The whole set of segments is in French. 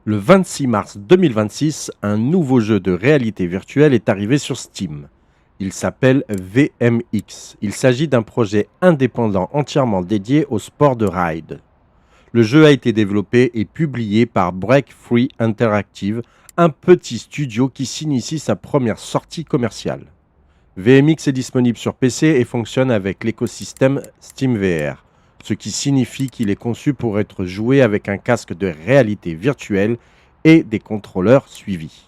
Le 26 mars 2026, un nouveau jeu de réalité virtuelle est arrivé sur Steam. Il s'appelle VMX. Il s'agit d'un projet indépendant entièrement dédié au sport de ride. Le jeu a été développé et publié par Break Free Interactive, un petit studio qui s'initie sa première sortie commerciale. VMX est disponible sur PC et fonctionne avec l'écosystème SteamVR, ce qui signifie qu'il est conçu pour être joué avec un casque de réalité virtuelle et des contrôleurs suivis.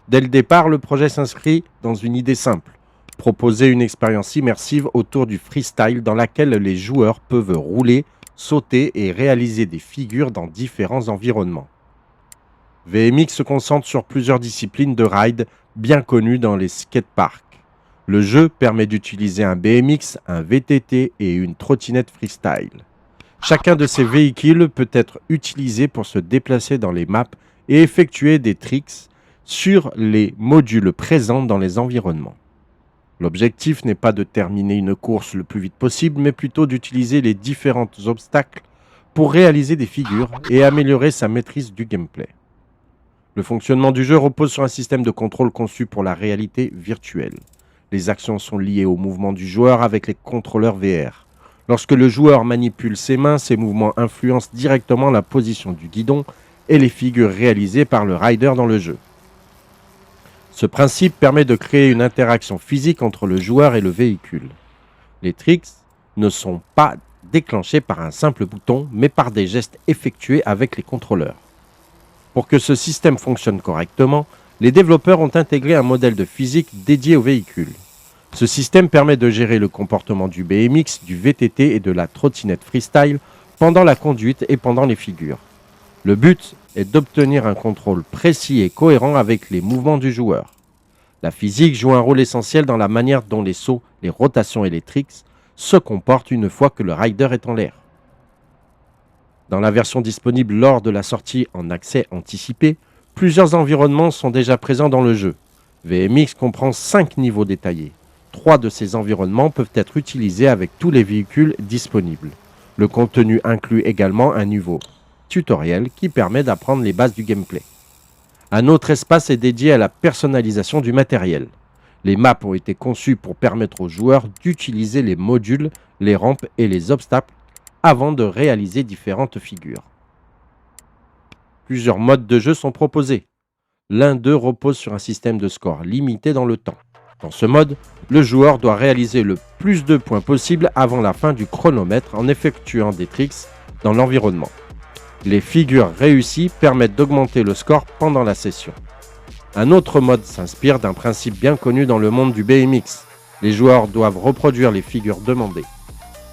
Dès le départ, le projet s'inscrit dans une idée simple: proposer une expérience immersive autour du freestyle dans laquelle les joueurs peuvent rouler, sauter et réaliser des figures dans différents environnements. VMX se concentre sur plusieurs disciplines de ride bien connues dans les skateparks. Le jeu permet d'utiliser un BMX, un VTT et une trottinette freestyle. Chacun de ces véhicules peut être utilisé pour se déplacer dans les maps et effectuer des tricks sur les modules présents dans les environnements. L'objectif n'est pas de terminer une course le plus vite possible, mais plutôt d'utiliser les différents obstacles pour réaliser des figures et améliorer sa maîtrise du gameplay. Le fonctionnement du jeu repose sur un système de contrôle conçu pour la réalité virtuelle. Les actions sont liées au mouvement du joueur avec les contrôleurs VR. Lorsque le joueur manipule ses mains, ses mouvements influencent directement la position du guidon et les figures réalisées par le rider dans le jeu. Ce principe permet de créer une interaction physique entre le joueur et le véhicule. Les tricks ne sont pas déclenchés par un simple bouton, mais par des gestes effectués avec les contrôleurs. Pour que ce système fonctionne correctement, les développeurs ont intégré un modèle de physique dédié au véhicule. Ce système permet de gérer le comportement du BMX, du VTT et de la trottinette freestyle pendant la conduite et pendant les figures. Le but est d'obtenir un contrôle précis et cohérent avec les mouvements du joueur. La physique joue un rôle essentiel dans la manière dont les sauts, les rotations et les tricks se comportent une fois que le rider est en l'air. Dans la version disponible lors de la sortie en accès anticipé, plusieurs environnements sont déjà présents dans le jeu. VMX comprend 5 niveaux détaillés. 3 de ces environnements peuvent être utilisés avec tous les véhicules disponibles. Le contenu inclut également un niveau tutoriel qui permet d'apprendre les bases du gameplay. Un autre espace est dédié à la personnalisation du matériel. Les maps ont été conçues pour permettre aux joueurs d'utiliser les modules, les rampes et les obstacles avant de réaliser différentes figures. Plusieurs modes de jeu sont proposés. L'un d'eux repose sur un système de score limité dans le temps. Dans ce mode, le joueur doit réaliser le plus de points possible avant la fin du chronomètre en effectuant des tricks dans l'environnement. Les figures réussies permettent d'augmenter le score pendant la session. Un autre mode s'inspire d'un principe bien connu dans le monde du BMX. Les joueurs doivent reproduire les figures demandées.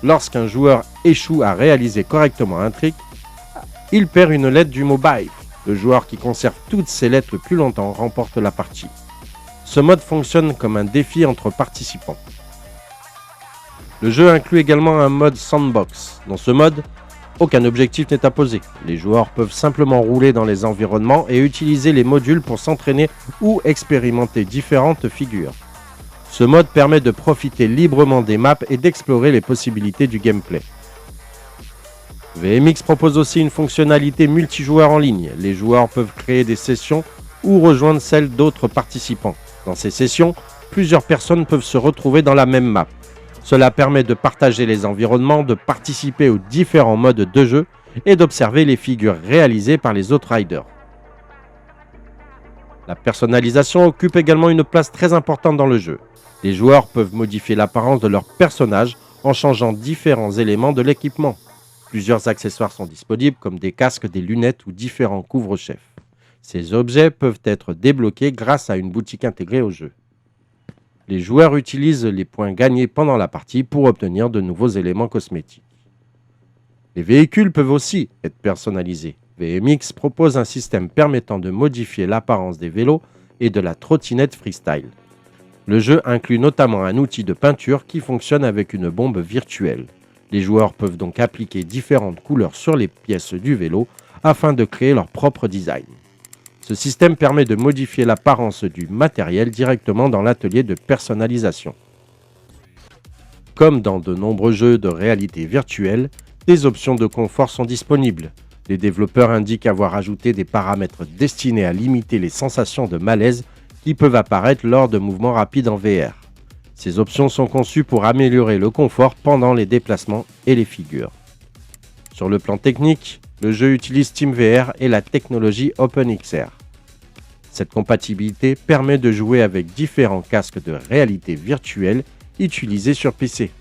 Lorsqu'un joueur échoue à réaliser correctement un trick, il perd une lettre du mot bye. Le joueur qui conserve toutes ses lettres le plus longtemps remporte la partie. Ce mode fonctionne comme un défi entre participants. Le jeu inclut également un mode sandbox. Dans ce mode, aucun objectif n'est imposé. Les joueurs peuvent simplement rouler dans les environnements et utiliser les modules pour s'entraîner ou expérimenter différentes figures. Ce mode permet de profiter librement des maps et d'explorer les possibilités du gameplay. VMX propose aussi une fonctionnalité multijoueur en ligne. Les joueurs peuvent créer des sessions ou rejoindre celles d'autres participants. Dans ces sessions, plusieurs personnes peuvent se retrouver dans la même map. Cela permet de partager les environnements, de participer aux différents modes de jeu et d'observer les figures réalisées par les autres riders. La personnalisation occupe également une place très importante dans le jeu. Les joueurs peuvent modifier l'apparence de leur personnage en changeant différents éléments de l'équipement. Plusieurs accessoires sont disponibles comme des casques, des lunettes ou différents couvre-chefs. Ces objets peuvent être débloqués grâce à une boutique intégrée au jeu. Les joueurs utilisent les points gagnés pendant la partie pour obtenir de nouveaux éléments cosmétiques. Les véhicules peuvent aussi être personnalisés. VMX propose un système permettant de modifier l'apparence des vélos et de la trottinette freestyle. Le jeu inclut notamment un outil de peinture qui fonctionne avec une bombe virtuelle. Les joueurs peuvent donc appliquer différentes couleurs sur les pièces du vélo afin de créer leur propre design. Ce système permet de modifier l'apparence du matériel directement dans l'atelier de personnalisation. Comme dans de nombreux jeux de réalité virtuelle, des options de confort sont disponibles. Les développeurs indiquent avoir ajouté des paramètres destinés à limiter les sensations de malaise qui peuvent apparaître lors de mouvements rapides en VR. Ces options sont conçues pour améliorer le confort pendant les déplacements et les figures. Sur le plan technique, le jeu utilise SteamVR et la technologie OpenXR. Cette compatibilité permet de jouer avec différents casques de réalité virtuelle utilisés sur PC.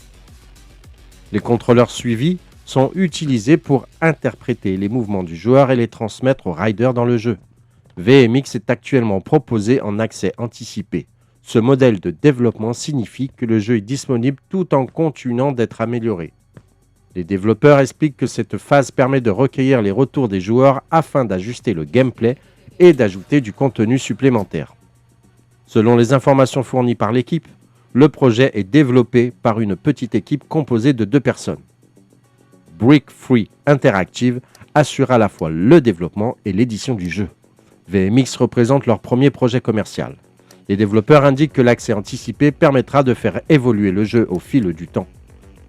Les contrôleurs suivis sont utilisés pour interpréter les mouvements du joueur et les transmettre au rider dans le jeu. VMX est actuellement proposé en accès anticipé. Ce modèle de développement signifie que le jeu est disponible tout en continuant d'être amélioré. Les développeurs expliquent que cette phase permet de recueillir les retours des joueurs afin d'ajuster le gameplay et d'ajouter du contenu supplémentaire. Selon les informations fournies par l'équipe, le projet est développé par une petite équipe composée de 2 personnes. Brick Free Interactive assure à la fois le développement et l'édition du jeu. VMX représente leur premier projet commercial. Les développeurs indiquent que l'accès anticipé permettra de faire évoluer le jeu au fil du temps.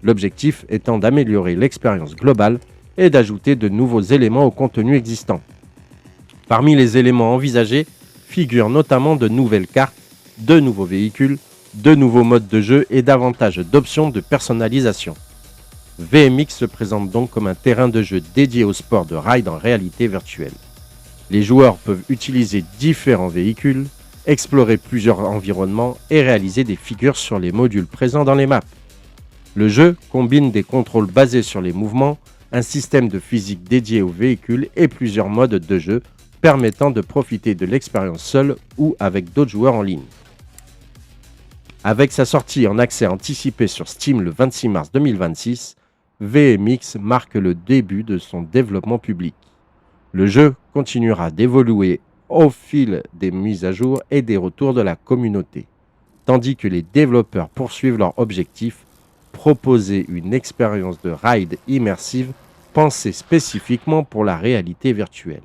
L'objectif étant d'améliorer l'expérience globale et d'ajouter de nouveaux éléments au contenu existant. Parmi les éléments envisagés figurent notamment de nouvelles cartes, de nouveaux véhicules, de nouveaux modes de jeu et davantage d'options de personnalisation. VMX se présente donc comme un terrain de jeu dédié au sport de ride en réalité virtuelle. Les joueurs peuvent utiliser différents véhicules, explorer plusieurs environnements et réaliser des figures sur les modules présents dans les maps. Le jeu combine des contrôles basés sur les mouvements, un système de physique dédié aux véhicules et plusieurs modes de jeu permettant de profiter de l'expérience seul ou avec d'autres joueurs en ligne. Avec sa sortie en accès anticipé sur Steam le 26 mars 2026, VMX marque le début de son développement public. Le jeu continuera d'évoluer au fil des mises à jour et des retours de la communauté, tandis que les développeurs poursuivent leur objectif, proposer une expérience de ride immersive pensée spécifiquement pour la réalité virtuelle.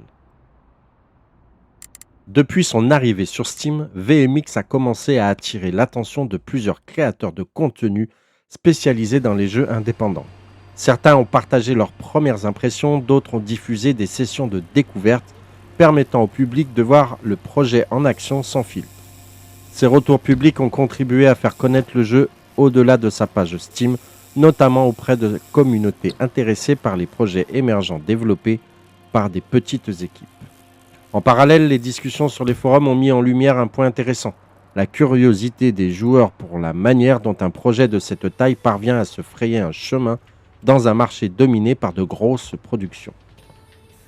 Depuis son arrivée sur Steam, VMX a commencé à attirer l'attention de plusieurs créateurs de contenu spécialisés dans les jeux indépendants. Certains ont partagé leurs premières impressions, d'autres ont diffusé des sessions de découverte permettant au public de voir le projet en action sans filtre. Ces retours publics ont contribué à faire connaître le jeu au-delà de sa page Steam, notamment auprès de communautés intéressées par les projets émergents développés par des petites équipes. En parallèle, les discussions sur les forums ont mis en lumière un point intéressant, la curiosité des joueurs pour la manière dont un projet de cette taille parvient à se frayer un chemin dans un marché dominé par de grosses productions.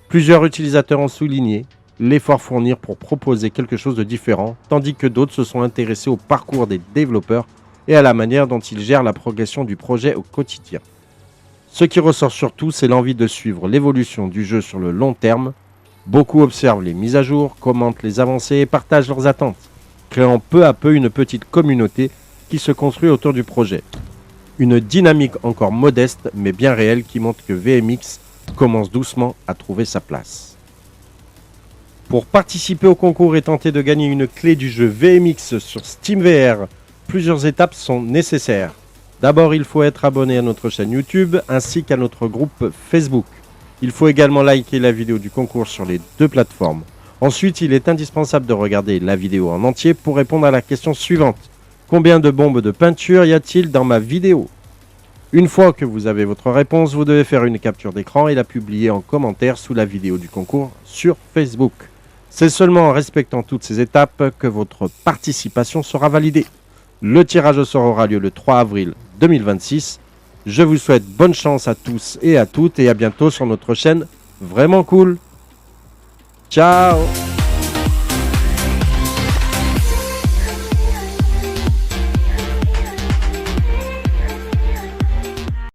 Plusieurs utilisateurs ont souligné l'effort fourni pour proposer quelque chose de différent, tandis que d'autres se sont intéressés au parcours des développeurs et à la manière dont ils gèrent la progression du projet au quotidien. Ce qui ressort surtout, c'est l'envie de suivre l'évolution du jeu sur le long terme. Beaucoup observent les mises à jour, commentent les avancées et partagent leurs attentes, créant peu à peu une petite communauté qui se construit autour du projet. Une dynamique encore modeste mais bien réelle qui montre que VMX commence doucement à trouver sa place. Pour participer au concours et tenter de gagner une clé du jeu VMX sur SteamVR, plusieurs étapes sont nécessaires. D'abord, il faut être abonné à notre chaîne YouTube ainsi qu'à notre groupe Facebook. Il faut également liker la vidéo du concours sur les 2 plateformes. Ensuite, il est indispensable de regarder la vidéo en entier pour répondre à la question suivante. Combien de bombes de peinture y a-t-il dans ma vidéo? Une fois que vous avez votre réponse, vous devez faire une capture d'écran et la publier en commentaire sous la vidéo du concours sur Facebook. C'est seulement en respectant toutes ces étapes que votre participation sera validée. Le tirage au sort aura lieu le 3 avril 2026. Je vous souhaite bonne chance à tous et à toutes et à bientôt sur notre chaîne Vraiment Cool. Ciao!